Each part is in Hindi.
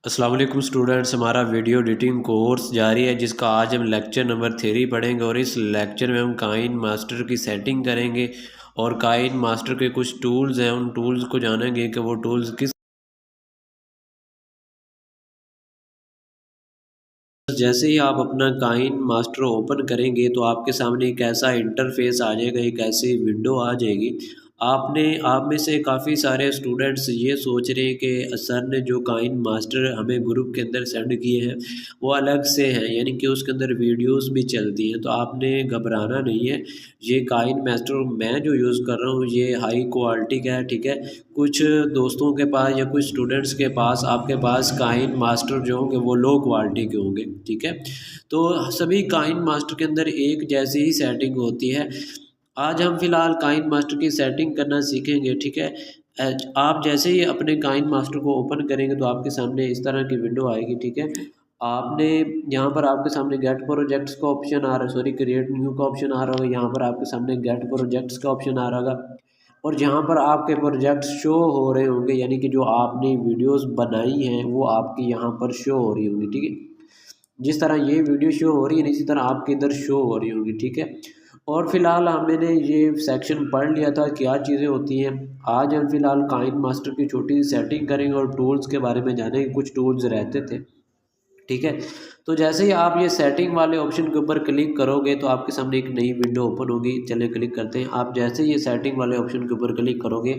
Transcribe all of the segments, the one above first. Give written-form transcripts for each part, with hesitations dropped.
अस्सलाम वालेकुम स्टूडेंट्स, हमारा वीडियो एडिटिंग कोर्स जारी है जिसका आज हम लेक्चर नंबर 3 पढ़ेंगे और इस लेक्चर में हम काइन मास्टर की सेटिंग करेंगे और काइन मास्टर के कुछ टूल्स हैं, उन टूल्स को जानेंगे कि वो टूल्स किस। जैसे ही आप अपना काइन मास्टर ओपन करेंगे तो आपके सामने एक ऐसा इंटरफेस आ जाएगा, एक ऐसी विंडो आ जाएगी। आप में से काफ़ी सारे स्टूडेंट्स ये सोच रहे हैं कि सर ने जो काइन मास्टर हमें ग्रुप के अंदर सेंड किए हैं वो अलग से हैं, यानी कि उसके अंदर वीडियोस भी चलती हैं। तो आपने घबराना नहीं है। ये काइन मास्टर मैं जो यूज़ कर रहा हूँ ये हाई क्वालिटी का है, ठीक है। कुछ दोस्तों के पास या कुछ स्टूडेंट्स के पास आपके पास काइन मास्टर जो होंगे वो लो क्वालिटी के होंगे, ठीक है। तो सभी काइन मास्टर के अंदर एक जैसी ही सेटिंग होती है। आज हम फिलहाल काइन मास्टर की सेटिंग करना सीखेंगे, ठीक है। आप जैसे ही अपने काइन मास्टर को ओपन करेंगे तो आपके सामने इस तरह की विंडो आएगी, ठीक है। आपने यहाँ पर आपके सामने गेट प्रोजेक्ट्स का ऑप्शन आ रहा है, सॉरी क्रिएट न्यू का ऑप्शन आ रहा होगा। यहाँ पर आपके सामने गेट प्रोजेक्ट्स का ऑप्शन आ रहा होगा और जहाँ पर आपके प्रोजेक्ट्स शो हो रहे होंगे, यानी कि जो आपने वीडियोस बनाई हैं वो आपकी यहाँ पर शो हो रही होंगी, ठीक है। जिस तरह ये वीडियो शो हो रही है इसी तरह आपके इधर शो हो रही होंगी, ठीक है। और फिलहाल मैंने ये सेक्शन पढ़ लिया था क्या चीज़ें होती हैं। आज हम फिलहाल काइन मास्टर की छोटी सी सेटिंग करेंगे और टूल्स के बारे में जानेंगे। कुछ टूल्स रहते थे, ठीक है। तो जैसे ही आप ये सेटिंग वाले ऑप्शन के ऊपर क्लिक करोगे तो आपके सामने एक नई विंडो ओपन होगी। चलिए क्लिक करते हैं। आप जैसे ही ये सेटिंग वाले ऑप्शन के ऊपर क्लिक करोगे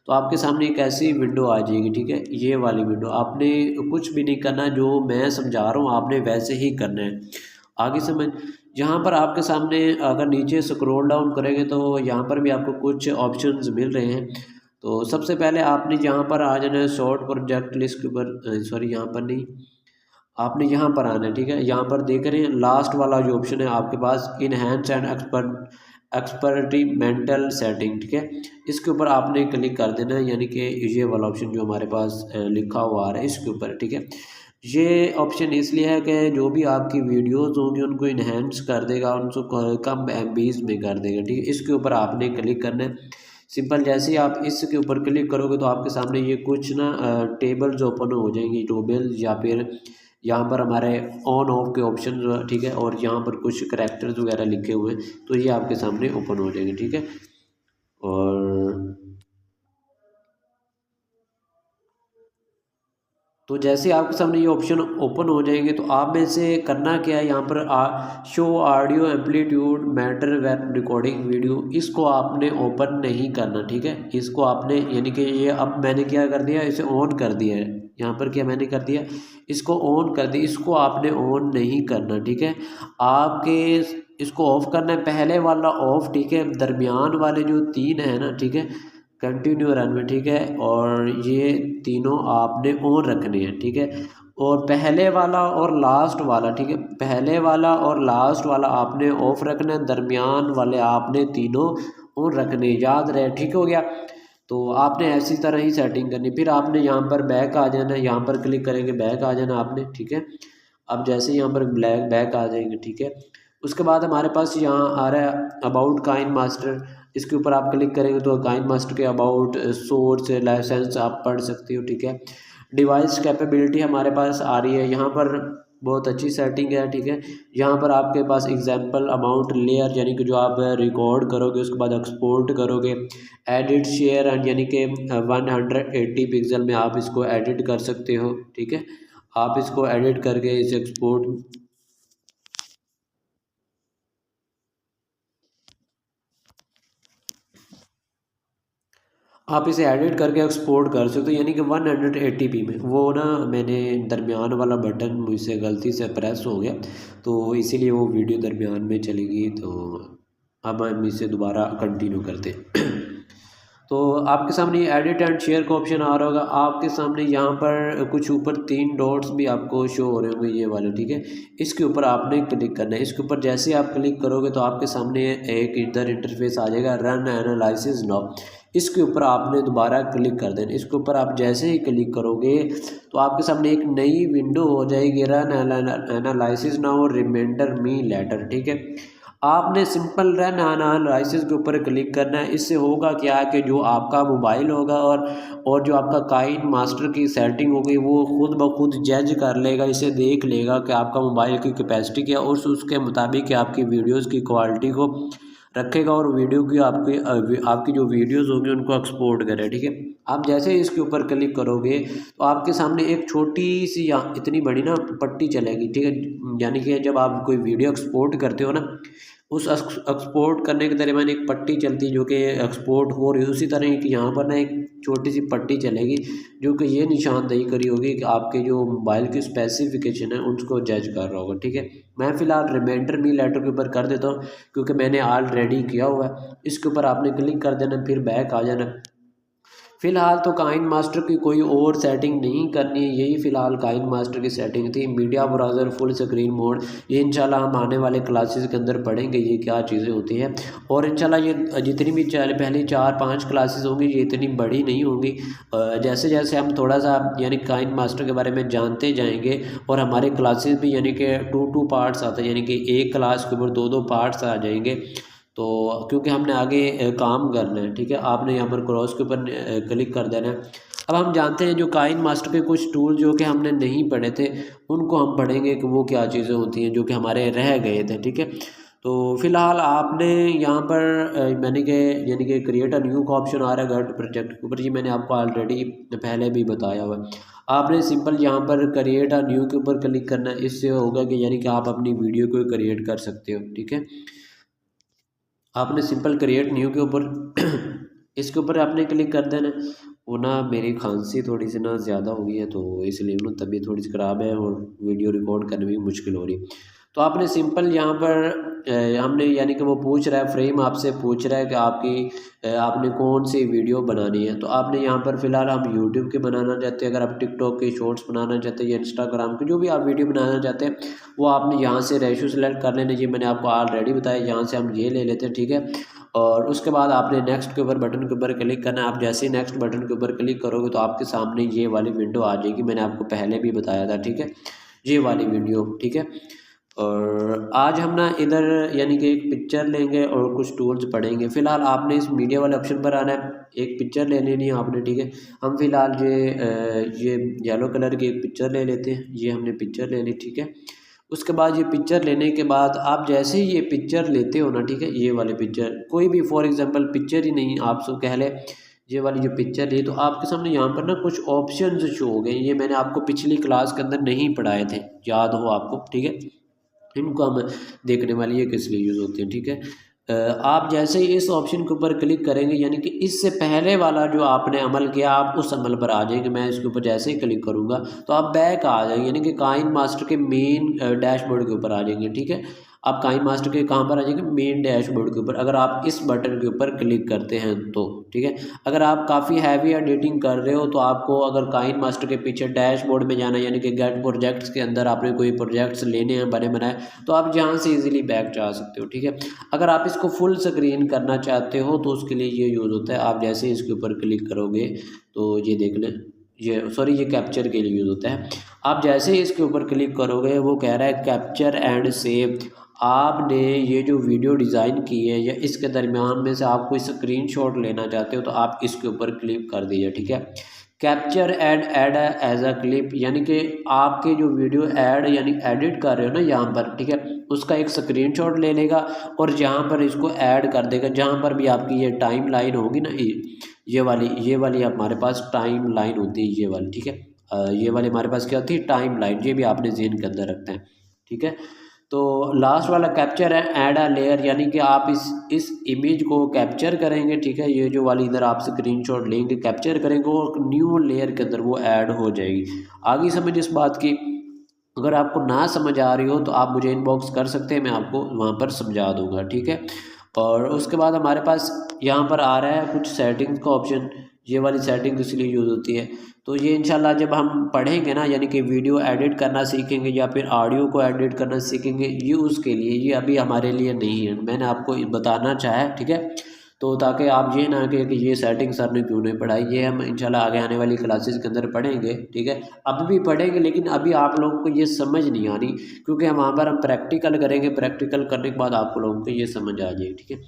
तो आपके सामने एक ऐसी विंडो आ जाएगी, ठीक है। ये वाली विंडो आपने कुछ भी नहीं करना, जो मैं समझा रहा हूँ आपने वैसे ही करना है। आगे समझ। यहाँ पर आपके सामने अगर नीचे स्क्रॉल डाउन करेंगे तो यहाँ पर भी आपको कुछ ऑप्शंस मिल रहे हैं। तो सबसे पहले आपने यहाँ पर आ जाना है शॉर्ट प्रोजेक्ट लिस्ट के ऊपर, सॉरी यहाँ पर नहीं, आपने यहाँ पर आना है, ठीक है। यहाँ पर देख रहे हैं लास्ट वाला जो ऑप्शन है आपके पास, इनहेंस एंड एक्सपेरिमेंटल सेटिंग, ठीक है। इसके ऊपर आपने क्लिक कर देना है, यानी कि ये वाला ऑप्शन जो हमारे पास लिखा हुआ आ रहा है इसके ऊपर, ठीक है। ये ऑप्शन इसलिए है कि जो भी आपकी वीडियोस होंगी उनको इनहेंस कर देगा, उनको कम एमबीज में कर देगा, ठीक है। इसके ऊपर आपने क्लिक करना है। सिंपल जैसे ही आप इसके ऊपर क्लिक करोगे तो आपके सामने ये कुछ ना टेबल्स ओपन हो जाएंगी, टेबल या फिर यहाँ पर हमारे ऑन ऑफ के ऑप्शन, ठीक है। और यहाँ पर कुछ करैक्टर्स वगैरह लिखे हुए हैं तो ये आपके सामने ओपन हो जाएंगे, ठीक है। और तो जैसे आपके सामने ये ऑप्शन ओपन हो जाएंगे तो आप में से करना क्या है, यहाँ पर show audio amplitude matter when recording video, इसको आपने ओपन नहीं करना, ठीक है। इसको आपने, यानी कि ये अब मैंने क्या कर दिया, इसे ऑन कर दिया है। यहाँ पर क्या मैंने कर दिया, इसको ऑन कर दिया। इसको आपने ऑन नहीं करना, ठीक है। आपके इसको ऑफ करना है, पहले वाला ऑफ, ठीक है। दरमियान वाले जो तीन है ना, ठीक है, कंटिन्यू रन में, ठीक है। और ये तीनों आपने ऑन रखने हैं, ठीक है। और पहले वाला और लास्ट वाला, ठीक है, पहले वाला और लास्ट वाला आपने ऑफ रखना है, दरमियान वाले आपने तीनों ऑन रखने, याद रहे, ठीक हो गया। तो आपने ऐसी तरह ही सेटिंग करनी। फिर आपने यहाँ पर बैक आ जाना है, यहाँ पर क्लिक करेंगे बैक आ जाना आपने, ठीक है। अब जैसे यहाँ पर ब्लैक बैक आ जाएंगे, ठीक है। उसके बाद हमारे पास यहाँ आ रहा है अबाउट काइन मास्टर। इसके ऊपर आप क्लिक करेंगे तो काइन मास्टर के अबाउट सोर्स लाइसेंस आप पढ़ सकते हो, ठीक है। डिवाइस कैपेबिलिटी हमारे पास आ रही है, यहाँ पर बहुत अच्छी सेटिंग है, ठीक है। यहाँ पर आपके पास एग्जांपल अमाउंट लेयर, यानी कि जो आप रिकॉर्ड करोगे उसके बाद एक्सपोर्ट करोगे। एडिट शेयर एंड, यानी कि 180 पिक्सल में आप इसको एडिट कर सकते हो, ठीक है। आप इसको एडिट करके इसे एक्सपोर्ट, आप इसे एडिट करके एक्सपोर्ट कर सकते हो, यानी कि 180p में। वो ना मैंने दरमियान वाला बटन मुझसे गलती से प्रेस हो गया तो इसीलिए वो वीडियो दरमियान में चली गई। तो अब हम इसे दोबारा कंटिन्यू करते हैं। तो आपके सामने एडिट एंड शेयर का ऑप्शन आ रहा होगा। आपके सामने यहाँ पर कुछ ऊपर तीन डॉट्स भी आपको शो हो रहे होंगे, ये वाले, ठीक है। इसके ऊपर आपने क्लिक करना है। इसके ऊपर जैसे आप क्लिक करोगे तो आपके सामने एक इधर इंटरफेस आ जाएगा, रन एनालिसिस नाउ। इसके ऊपर आपने दोबारा क्लिक कर देना। इसके ऊपर आप जैसे ही क्लिक करोगे तो आपके सामने एक नई विंडो हो जाएगी, run analysis now reminder me later, ठीक है। आपने सिंपल रन एनालिसिस के ऊपर क्लिक करना है। इससे होगा क्या कि जो आपका मोबाइल होगा और जो आपका काइन मास्टर की सेटिंग होगी वो खुद ब खुद जज कर लेगा, इसे देख लेगा कि आपका मोबाइल की कैपेसिटी क्या है और उसके मुताबिक आपकी वीडियोस की क्वालिटी को रखेगा और वीडियो की आपकी जो वीडियोस होंगी उनको एक्सपोर्ट करें। ठीक है, आप जैसे ही इसके ऊपर क्लिक करोगे तो आपके सामने एक छोटी सी या इतनी बड़ी ना पट्टी चलेगी। ठीक है, यानी कि जब आप कोई वीडियो एक्सपोर्ट करते हो ना, उस एक्सपोर्ट करने के दरमियान एक पट्टी चलती है जो कि एक्सपोर्ट हो रही है, उसी तरह कि यहाँ पर ना एक छोटी सी पट्टी चलेगी जो कि ये निशानदेही करी होगी कि आपके जो मोबाइल की स्पेसिफिकेशन है उसको जज कर रहा होगा। ठीक है, मैं फ़िलहाल रिमाइंडर मी लेटर के ऊपर कर देता हूँ क्योंकि मैंने ऑलरेडी किया हुआ है। इसके ऊपर आपने क्लिक कर देना, फिर बैक आ जाना। फ़िलहाल तो काइन मास्टर की कोई और सेटिंग नहीं करनी है, यही फ़िलहाल काइन मास्टर की सेटिंग थी। Media browser full screen mode, ये इंशाल्लाह हम आने वाले क्लासेस के अंदर पढ़ेंगे ये क्या चीज़ें होती हैं। और इंशाल्लाह ये जितनी भी पहली 4-5 क्लासेस होंगी ये इतनी बड़ी नहीं होंगी। जैसे जैसे हम थोड़ा सा यानी काइन मास्टर के बारे में जानते जाएंगे और हमारे क्लासेस भी यानी कि 2 पार्ट्स आते हैं, यानी कि एक क्लास के ऊपर 2 पार्ट्स आ जाएंगे। तो क्योंकि हमने आगे काम करना है। ठीक है, आपने यहाँ पर क्रॉस के ऊपर क्लिक कर देना है। अब हम जानते हैं जो काइन मास्टर के कुछ टूल जो कि हमने नहीं पढ़े थे उनको हम पढ़ेंगे कि वो क्या चीज़ें होती हैं जो कि हमारे रह गए थे। ठीक है, तो फिलहाल आपने यहाँ पर मैंने कि यानी कि क्रिएट अ न्यू का ऑप्शन आ रहा है गट प्रोजेक्ट के ऊपर, ये मैंने आपको ऑलरेडी पहले भी बताया हुआ है। आपने सिंपल यहाँ पर क्रिएट अ न्यू के ऊपर क्लिक करना है। इससे होगा कि यानी कि आप अपनी वीडियो को क्रिएट कर सकते हो। ठीक है, आपने सिंपल क्रिएट न्यू के ऊपर इसके ऊपर आपने क्लिक कर देना। वो ना मेरी खांसी थोड़ी सी ना ज़्यादा हो गई है तो इसलिए ना तबीयत थोड़ी सी ख़राब है और वीडियो रिकॉर्ड करने में मुश्किल हो रही है। तो आपने सिंपल यहाँ पर हमने यानी कि वो पूछ रहा है फ्रेम, आपसे पूछ रहा है कि आपने कौन सी वीडियो बनानी है। तो आपने यहाँ पर फ़िलहाल हम यूट्यूब के बनाना चाहते हैं, अगर आप टिकटॉक के शॉर्ट्स बनाना चाहते हैं या इंस्टाग्राम के जो भी आप वीडियो बनाना चाहते हैं वो आपने यहाँ से रेशो सेलेक्ट कर लेना। ये मैंने आपको ऑलरेडी बताया, यहाँ से हम ये ले लेते हैं। ठीक है, और उसके बाद आपने नेक्स्ट के ऊपर बटन के ऊपर क्लिक करना है। आप जैसे ही नेक्स्ट बटन के ऊपर क्लिक करोगे तो आपके सामने ये वाली विंडो आ जाएगी, मैंने आपको पहले भी बताया था। ठीक है, ये वाली वीडियो। ठीक है, और आज हम ना इधर यानी कि एक पिक्चर लेंगे और कुछ टूल्स पढ़ेंगे। फ़िलहाल आपने इस मीडिया वाले ऑप्शन पर आना है, एक पिक्चर ले लेनी है आपने। ठीक है, हम फ़िलहाल ये येलो कलर की एक पिक्चर ले लेते हैं, ये हमने पिक्चर ले ली। ठीक है, उसके बाद ये पिक्चर लेने के बाद आप जैसे ही ये पिक्चर लेते हो ना, ठीक है, ये वाली पिक्चर कोई भी फॉर एग्जांपल पिक्चर ही नहीं आप सब कह ले, ये वाली जो पिक्चर ली तो आपके सामने यहाँ पर ना कुछ ऑप्शंस शो हो गए। ये मैंने आपको पिछली क्लास के अंदर नहीं पढ़ाए थे, याद हो आपको। ठीक है, इनको हम देखने वाली है किस लिए यूज़ होती है। ठीक है, आप जैसे ही इस ऑप्शन के ऊपर क्लिक करेंगे यानी कि इससे पहले वाला जो आपने अमल किया आप उस अमल पर आ जाएंगे। मैं इसके ऊपर जैसे ही क्लिक करूंगा तो आप बैक आ जाएंगे, यानी कि काइन मास्टर के मेन डैशबोर्ड के ऊपर आ जाएंगे। ठीक है, आप काइन मास्टर के कहाँ पर आ जाएंगे, मेन डैशबोर्ड के ऊपर, अगर आप इस बटन के ऊपर क्लिक करते हैं तो। ठीक है, अगर आप काफ़ी हैवी एडिटिंग कर रहे हो तो आपको अगर काइन मास्टर के पीछे डैशबोर्ड में जाना यानी कि गेट प्रोजेक्ट्स के अंदर आपने कोई प्रोजेक्ट्स लेने हैं बने बनाए तो आप जहाँ से इजीली बैक जा सकते हो। ठीक है, अगर आप इसको फुल स्क्रीन करना चाहते हो तो उसके लिए ये यूज़ होता है। आप जैसे ही इसके ऊपर क्लिक करोगे तो ये देख लें, ये कैप्चर के लिए यूज़ होता है। आप जैसे ही इसके ऊपर क्लिक करोगे वो कह रहा है कैप्चर एंड सेव। आपने ये जो वीडियो डिज़ाइन की है या इसके दरमियान में से आप कोई स्क्रीनशॉट लेना चाहते हो तो आप इसके ऊपर क्लिक कर दीजिए। ठीक है, capture add add as a clip, यानी कि आपके जो वीडियो ऐड यानी एडिट कर रहे हो ना यहाँ पर, ठीक है, उसका एक स्क्रीनशॉट ले लेगा और यहाँ पर इसको ऐड कर देगा। जहाँ पर भी आपकी ये टाइम लाइन होगी ना, ये वाली हमारे पास टाइम लाइन होती है, ये वाली। ठीक है, ये वाली हमारे पास क्या होती है, टाइम लाइन, ये भी आपने ज़हन के अंदर रखते हैं। ठीक है, तो लास्ट वाला कैप्चर है ऐड अ लेयर, यानी कि आप इस इमेज को कैप्चर करेंगे। ठीक है, ये जो वाली इधर आप स्क्रीनशॉट लेंगे कैप्चर करेंगे और न्यू लेयर के अंदर वो ऐड हो जाएगी। आगे समझ इस बात की। अगर आपको ना समझ आ रही हो तो आप मुझे इनबॉक्स कर सकते हैं, मैं आपको वहाँ पर समझा दूँगा। ठीक है, और उसके बाद हमारे पास यहाँ पर आ रहा है कुछ सेटिंग्स का ऑप्शन, ये वाली सेटिंग इसलिए यूज़ होती है। तो ये इंशाल्लाह जब हम पढ़ेंगे ना यानी कि वीडियो एडिट करना सीखेंगे या फिर ऑडियो को एडिट करना सीखेंगे, ये उसके लिए, ये अभी हमारे लिए नहीं है, मैंने आपको बताना चाहा है। ठीक है, तो ताकि आप ये ना कहें कि ये सेटिंग सर ने क्यों नहीं पढ़ाई, ये हम इंशाल्लाह आगे आने वाली क्लासेस के अंदर पढ़ेंगे, ठीक है। अभी भी पढ़ेंगे लेकिन अभी आप लोगों को ये समझ नहीं आ रही, क्योंकि हम वहाँ पर हम प्रैक्टिकल करेंगे, प्रैक्टिकल करने के बाद आप लोगों को ये समझ आ जाएगी, ठीक है।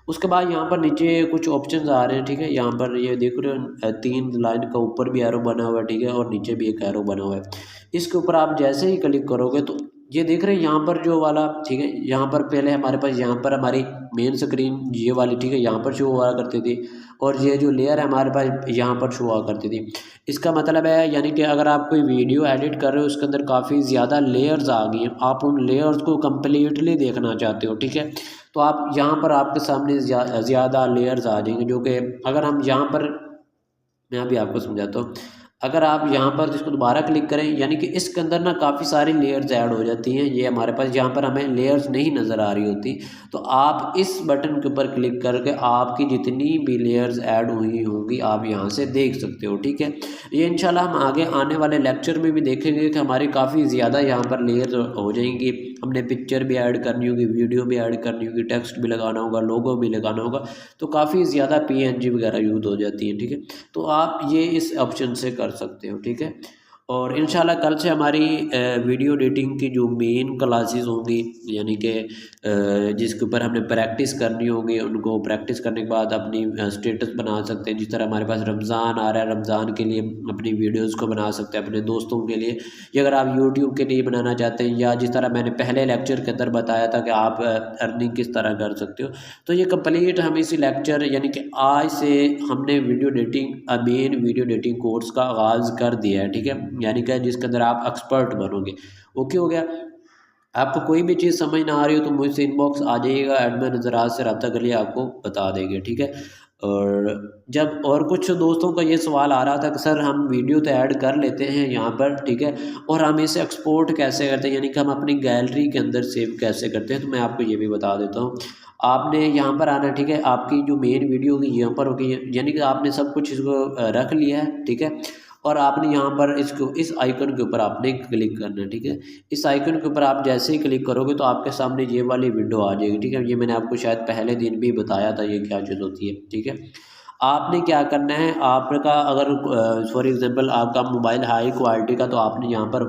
उसके बाद यहाँ पर नीचे कुछ ऑप्शंस आ रहे हैं, ठीक है। यहाँ पर ये देख रहे हो 3 लाइन का ऊपर भी एरो बना हुआ है, ठीक है, और नीचे भी एक एरो बना हुआ है। इसके ऊपर आप जैसे ही क्लिक करोगे तो ये देख रहे हैं यहाँ पर जो वाला, ठीक है, यहाँ पर पहले हमारे पास यहाँ पर हमारी मेन स्क्रीन ये वाली, ठीक है, यहाँ पर शो हुआ करती थी, और ये जो लेयर है हमारे पास यहाँ पर शो हुआ करती थी। इसका मतलब है यानी कि अगर आप कोई वीडियो एडिट कर रहे हो उसके अंदर काफ़ी ज़्यादा लेयर्स आ गई हैं, आप उन लेयर्स को कम्प्लीटली देखना चाहते हो, ठीक है, तो आप यहाँ पर आपके सामने ज़्यादा लेयर्स आ जाएंगे, जो कि अगर हम यहाँ पर, मैं अभी आपको समझाता हूँ। अगर आप यहाँ पर इसको दोबारा क्लिक करें, यानी कि इसके अंदर ना काफ़ी सारी लेयर्स ऐड हो जाती हैं। ये हमारे पास यहाँ पर हमें लेयर्स नहीं नज़र आ रही होती, तो आप इस बटन के ऊपर क्लिक करके आपकी जितनी भी लेयर्स ऐड हुई होंगी आप यहाँ से देख सकते हो, ठीक है। ये इंशाल्लाह हम आगे आने वाले लेक्चर में भी देखेंगे कि हमारी काफ़ी ज़्यादा यहाँ पर लेयर्स हो जाएंगी। हमने पिक्चर भी ऐड करनी होगी, वीडियो भी ऐड करनी होगी, टेक्स्ट भी लगाना होगा, लोगो भी लगाना होगा, तो काफ़ी ज़्यादा PNG वगैरह यूज़ हो जाती है, ठीक है। तो आप ये इस ऑप्शन से कर सकते हो, ठीक है। और इंशाल्लाह कल से हमारी वीडियो एडिटिंग की जो मेन क्लासेस होंगी, यानी कि जिसके ऊपर हमने प्रैक्टिस करनी होगी, उनको प्रैक्टिस करने के बाद अपनी स्टेटस बना सकते हैं। जिस तरह हमारे पास रमज़ान आ रहा है, रमज़ान के लिए अपनी वीडियोस को बना सकते हैं अपने दोस्तों के लिए, या अगर आप यूट्यूब के लिए बनाना चाहते हैं, या जिस तरह मैंने पहले लेक्चर के अंदर बताया था कि आप अर्निंग किस तरह कर सकते हो, तो ये कंप्लीट हम इसी लेक्चर यानी कि आज से हमने video editing main video editing course का आगाज़ कर दिया है, ठीक है, यानी कि जिसके अंदर आप एक्सपर्ट बनोगे। ओके हो गया। आपको कोई भी चीज़ समझ ना आ रही हो तो मुझसे इनबॉक्स आ जाइएगा, एडमिन हज़रात से रब्ता कर लिए आपको बता देंगे, ठीक है। और जब और कुछ दोस्तों का ये सवाल आ रहा था कि सर हम वीडियो तो ऐड कर लेते हैं यहाँ पर, ठीक है, और हम इसे एक्सपोर्ट कैसे करते हैं, यानी कि हम अपनी गैलरी के अंदर सेव कैसे करते हैं, तो मैं आपको ये भी बता देता हूँ। आपने यहाँ पर आना, ठीक है, आपकी जो मेन वीडियो होगी यहाँ पर होगी, यानी कि आपने सब कुछ इसको रख लिया है, ठीक है, और आपने यहाँ पर इसको इस आइकन के ऊपर आपने क्लिक करना है, ठीक है। इस आइकन के ऊपर आप जैसे ही क्लिक करोगे तो आपके सामने ये वाली विंडो आ जाएगी, ठीक है। ये मैंने आपको शायद पहले दिन भी बताया था ये क्या चीज़ होती है, ठीक है। आपने क्या करना है, आपका अगर फॉर एग्जांपल आपका मोबाइल हाई क्वालिटी का, तो आपने यहाँ पर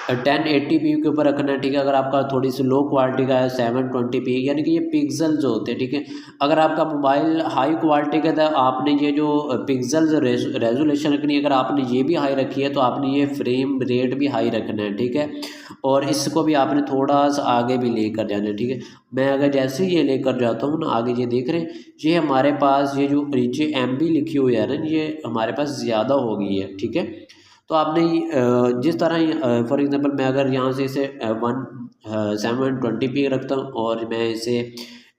1080p के ऊपर रखना है, ठीक है। अगर आपका थोड़ी सी लो क्वालिटी का है 720p, यानी कि ये पिक्सल जो होते हैं, ठीक है। अगर आपका मोबाइल हाई क्वालिटी का था, आपने ये जो पिक्सल रेजोल्यूशन रखनी है, अगर आपने ये भी हाई रखी है तो आपने ये फ्रेम रेट भी हाई रखना है, ठीक है। और इसको भी आपने थोड़ा सा आगे भी लेकर जाना है, ठीक है। मैं अगर जैसे ही ये लेकर जाता हूँ ना आगे, ये देख रहे हैं, ये हमारे पास ये जो नीचे MB लिखी हुई है ना, ये हमारे पास ज़्यादा हो गई है, ठीक है। तो आपने जिस तरह फॉर एग्जांपल मैं अगर यहाँ से इसे 720p रखता हूँ और मैं इसे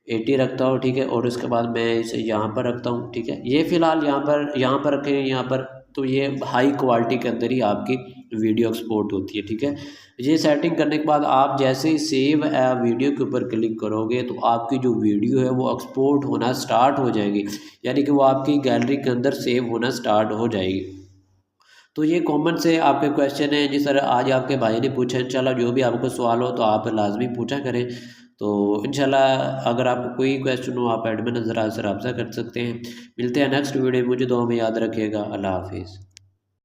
80 रखता हूँ, ठीक है, और उसके बाद मैं इसे यहाँ पर रखता हूँ, ठीक है। ये फ़िलहाल यहाँ पर रखें, यहाँ पर, तो ये हाई क्वालिटी के अंदर ही आपकी वीडियो एक्सपोर्ट होती है, ठीक है। ये सेटिंग करने के बाद आप जैसे ही सेव वीडियो के ऊपर क्लिक करोगे तो आपकी जो वीडियो है वो एक्सपोर्ट होना स्टार्ट हो जाएगी, यानी कि वो आपकी गैलरी के अंदर सेव होना स्टार्ट हो जाएगी। तो ये कॉमन से आपके क्वेश्चन हैं जिस तरह आज आपके भाई ने पूछा। इंशाल्लाह जो भी आपको सवाल हो तो आप लाजमी पूछा करें। तो इंशाल्लाह अगर आपको कोई क्वेश्चन हो आप एडमिन हज़रात से रब्ता कर सकते हैं। मिलते हैं नेक्स्ट वीडियो में, मुझे दुआ में याद रखिएगा। अल्लाह हाफिज़।